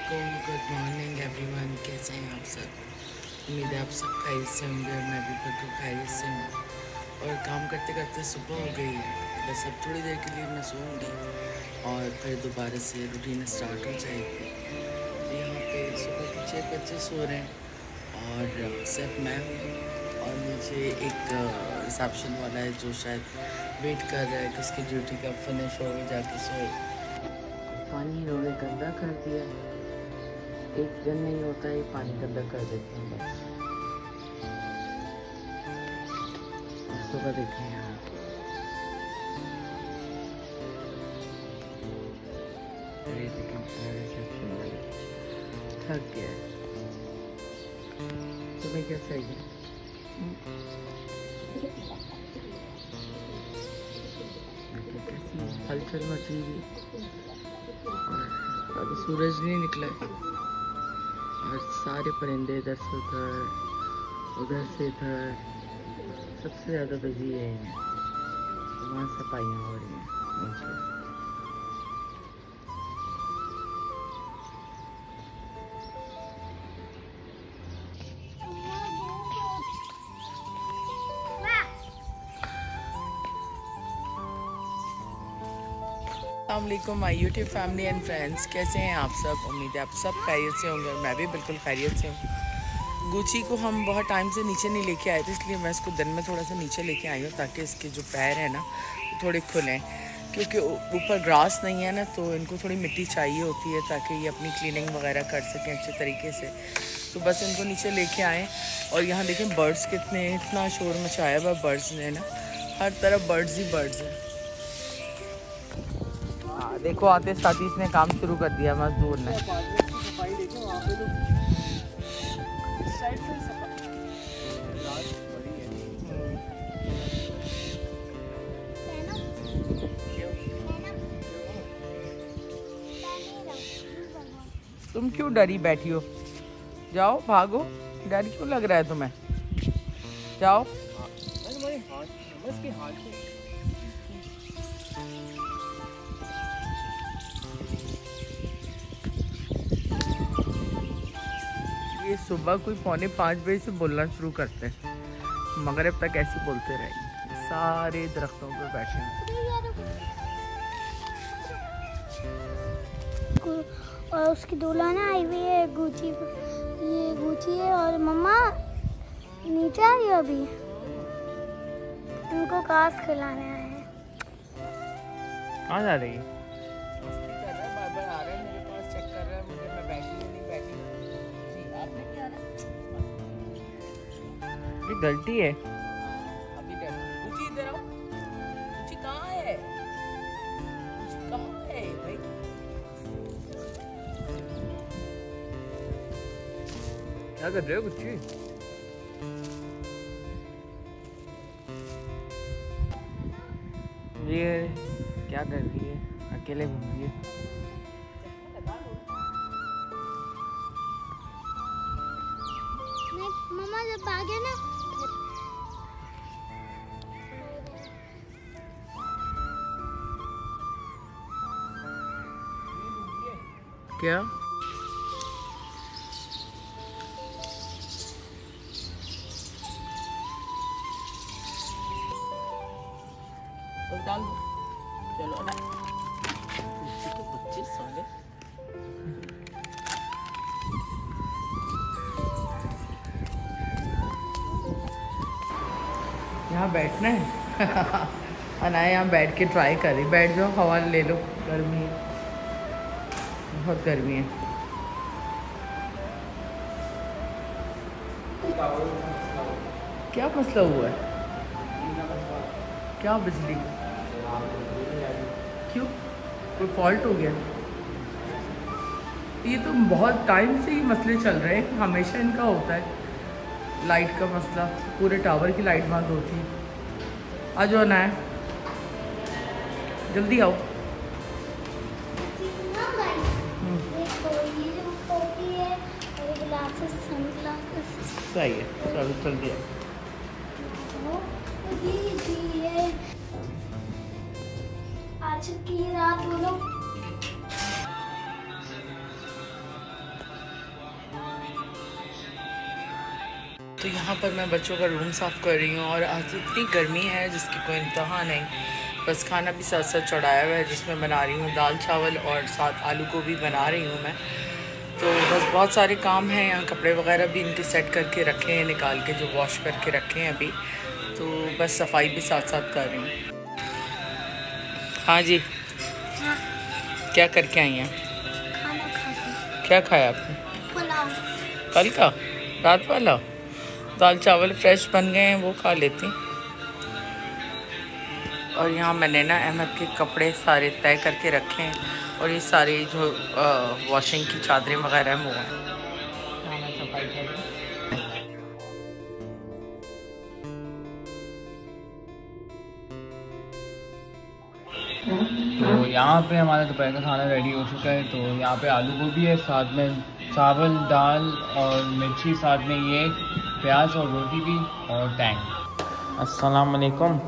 वालेकुम, good morning everyone. कैसे हैं आप सब? उम्मीद है आप सब खैरियत से होंगे और मैं भी बिल्कुल खैरियत से हूँ। और काम करते करते सुबह हो गई है, बस अब थोड़ी देर के लिए मैं सोऊंगी और फिर दोबारा से रूटीन स्टार्ट हो जाएगी। यहाँ पे सुबह के 6 बच्चे सो रहे हैं और सिर्फ मैं हूँ और नीचे एक रिसेप्शन वाला है जो शायद वेट कर रहा है कि उसकी ड्यूटी का फिनिश हो गई, जाके सोए। पानी इन्होंने गंदा कर दिया, एक दिन नहीं होता है पानी गंदा कर देते हैं बस। सुबह देखें यहाँ थक गया। तुम्हें कैसा है? कैसी हलचल मच रही है और अभी सूरज नहीं निकला है और सारे परिंदे इधर से उधर से इधर, सबसे ज़्यादा बिजी है वहाँ सफाइयाँ हो रही हैं नीचे। अस्सलामुअलैकुम my YouTube family and friends, कैसे हैं आप सब? उम्मीद है आप सब खैरियत से होंगे और मैं भी बिल्कुल खैरियत से हूँ। गुची को हम बहुत टाइम से नीचे नहीं लेके आए थे, इसलिए मैं इसको दिन में थोड़ा सा नीचे लेके आई हूँ ताकि इसके जो पैर हैं ना थोड़े खुलें, क्योंकि ऊपर ग्रास नहीं है ना, तो इनको थोड़ी मिट्टी चाहिए होती है ताकि ये अपनी क्लीनिंग वगैरह कर सकें अच्छे तरीके से। तो बस इनको नीचे लेके आएँ। और यहाँ देखें बर्ड्स कितने, इतना शोर मचाया हुआ बर्ड्स ने ना, हर तरफ बर्ड्स ही बर्ड्स हैं। देखो आते साथ ही इसने काम शुरू कर दिया मजदूर ने। तुम क्यों डरी बैठी हो? जाओ भागो, डर क्यों लग रहा है तुम्हें? जाओ। ये सुबह कोई 4:45 बजे से बोलना शुरू करते हैं, मगरिब तक ऐसे बोलते रहेंगे। सारे दरख्तों पे बैठे हैं और उसकी दुल्हन आई हुई है गुची, ये गुची है और मम्मा नीचे आई अभी, उनको घास खिलाने आए हैं। कहाँ जा रही है? बार-बार आ रहा है मेरे पास, चेक कर रहा है मुझे, मैं बैठी हूँ नहीं बैठी। आपने क्या ये गलती है। अभी कुछ इधर आओ, कुछ कहाँ है? कुछ कहाँ है भाई? क्या कर रहे हो कुछ? ये क्या कर रही है? अकेले घूम रही है। मम्मा जब भागे ना, क्या डाल दो, चलो ना तो बच्चे साले। यहाँ बैठना है। अनाया यहाँ बैठ के ट्राई कर रही, बैठ जाओ हवा ले लो, गर्मी है, बहुत गर्मी है। क्या मसला हुआ है? क्या बिजली क्यों, कोई फॉल्ट हो गया? ये तो बहुत टाइम से ही मसले चल रहे हैं, हमेशा इनका होता है लाइट का मसला, पूरे टावर की लाइट बंद होती है। आ जाओ ना, जल्दी आओ। सही है, चलो जल्दी आओ। आज की रात बोलो। तो यहाँ पर मैं बच्चों का रूम साफ़ कर रही हूँ और आज इतनी गर्मी है जिसकी कोई इंतहा नहीं। बस खाना भी साथ साथ चढ़ाया हुआ है जिसमें बना रही हूँ दाल चावल और साथ आलू गोभी बना रही हूँ मैं। तो बस बहुत सारे काम हैं यहाँ, कपड़े वगैरह भी इनके सेट करके रखे हैं निकाल के, जो वॉश करके रखे हैं अभी। तो बस सफाई भी साथ साथ कर रही हूँ। हाँ जी, हाँ। क्या करके आई हैं? खाना खाते। क्या खाया आपने? पुलाव। कल का रात वाला दाल चावल फ्रेश बन गए हैं, वो खा लेती। और यहाँ मैंने ना अहमद के कपड़े सारे तय करके रखे हैं और ये सारे जो वॉशिंग की चादरें वगैरह हैं वो हैं। मैं सफाई कर रही हूँ। तो यहाँ पे हमारा दोपहर का खाना रेडी हो चुका है। तो यहाँ पे आलू गोभी है, साथ में चावल दाल और मिर्ची, साथ में ये प्याज और रोटी भी और टैंग। अस्सलाम वालेकुम।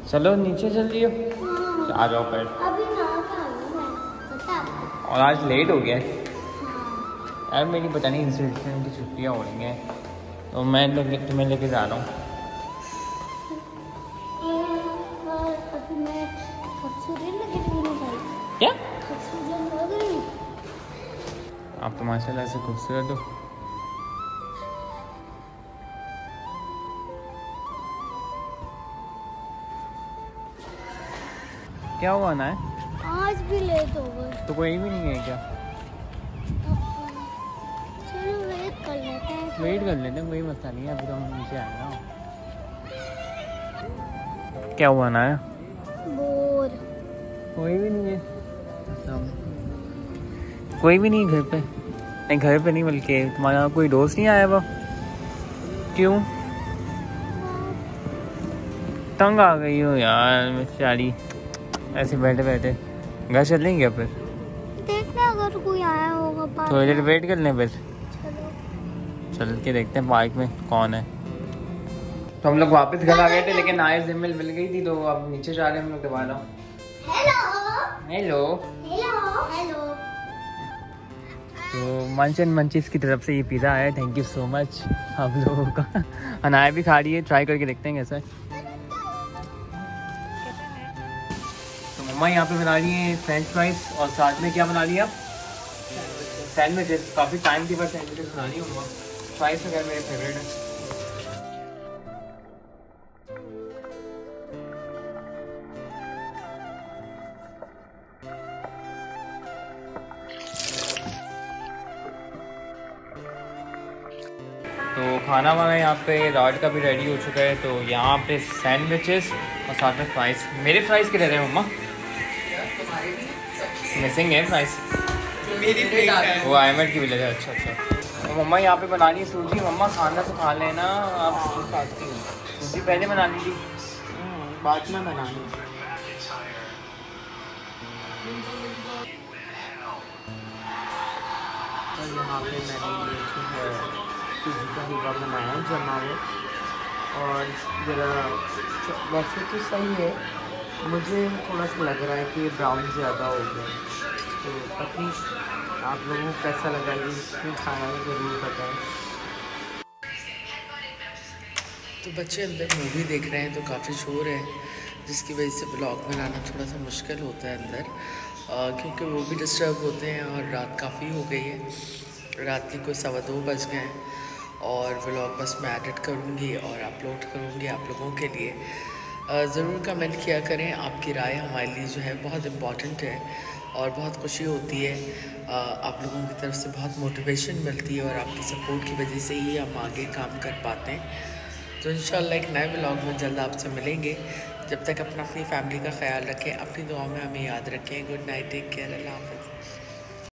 चलो नीचे चल रही हो, आ जाओ पर। अभी ना पता आपको। और आज लेट हो गया यार, मेरी पता नहीं इंस्टीट्यूशन की छुट्टियाँ हो रही हैं तो मैं तुम्हें लेके जा रहा हूँ। क्या आप तो माशाल्लाह से खूबसूरत हो। क्या हुआ ना है? आज भी लेट हो गए। तो कोई भी नहीं है क्या? चलो वेट कर लेते हैं। वेट कर लेते हैं, कोई मसला नहीं है, अभी तो हम नीचे आए ना। क्या हुआ ना है? बोर। कोई भी नहीं है, कोई भी नहीं घर पे? नहीं घर पे नहीं, बल्कि तुम्हारा कोई दोस्त नहीं आया वो? क्यों? तंग आ गई हो यार बेचारी, ऐसे बैठे बैठे। घर चलेंगे फिर? देखते हैं अगर कोई आया होगा पार्क। थोड़ी देर वेट कर लें फिर। चलो चल के देखते हैं पार्क में कौन है। तो हम लोग वापस घर आ गए थे, लेकिन आए जिम्मेल मिल गई थी, तो अब नीचे जा रहे हैं हम लोग दोबारा। Hello hello hello hello. तो मंच एंड मंचीज की तरफ से ये पिज़्ज़ा है, थैंक यू सो मच आप लोगों का। अनाया भी खा रही है, ट्राई करके देखते हैं कैसा है। तो मम्मा यहाँ पे बना रही है फ्रेंच फ्राइज और साथ में क्या बना रही है आप? सैंडविचेस। काफ़ी टाइम के बाद सैंडविचेस बना रही हूँ मम्मा। फ्राइज वगैरह मेरे फेवरेट है। तो खाना वाना यहाँ पे रात का भी रेडी हो चुका है। तो यहाँ पे सैंडविचेस और साथ में फ्राइज। मेरे फ्राइज किधर है मम्मा? मिसिंग है फ्राइज। वो अहमद की वजह है। अच्छा अच्छा। तो मम्मा यहाँ पे बना रही है सूजी। मम्मा खाना तो खा लेना आप, सूजी पहले बना ली थी, बाद में बनानी। तो यहाँ पे मैंने ये जो है सूजी का हलवा बनाया जमा हुआ, और ज़रा वैसे तो सही है, मुझे थोड़ा सा लग रहा है कि ब्राउन ज़्यादा हो गया। तो पता नहीं आप लोगों को कैसा लगा, ये इसमें खाना ज़रूर बताएं। तो बच्चे अंदर मूवी देख रहे हैं तो काफ़ी शोर है, जिसकी वजह से ब्लॉग बनाना थोड़ा सा मुश्किल होता है अंदर, क्योंकि वो भी डिस्टर्ब होते हैं और रात काफ़ी हो गई है, रात के कोई 2:15 बज गए हैं। और व्लॉग बस मैं एडिट करूँगी और अपलोड करूँगी आप लोगों के लिए। ज़रूर कमेंट किया करें, आपकी राय हमारे लिए जो है बहुत इम्पॉर्टेंट है और बहुत खुशी होती है। आप लोगों की तरफ से बहुत मोटिवेशन मिलती है और आपकी सपोर्ट की वजह से ही हम आगे काम कर पाते हैं। तो इंशाल्लाह एक नए व्लॉग में जल्द आपसे मिलेंगे। जब तक अपनी फैमिली का ख्याल रखें, अपनी दुआ में हमें याद रखें। गुड नाइट, टेक केयर, अल्लाह हाफ़िज़।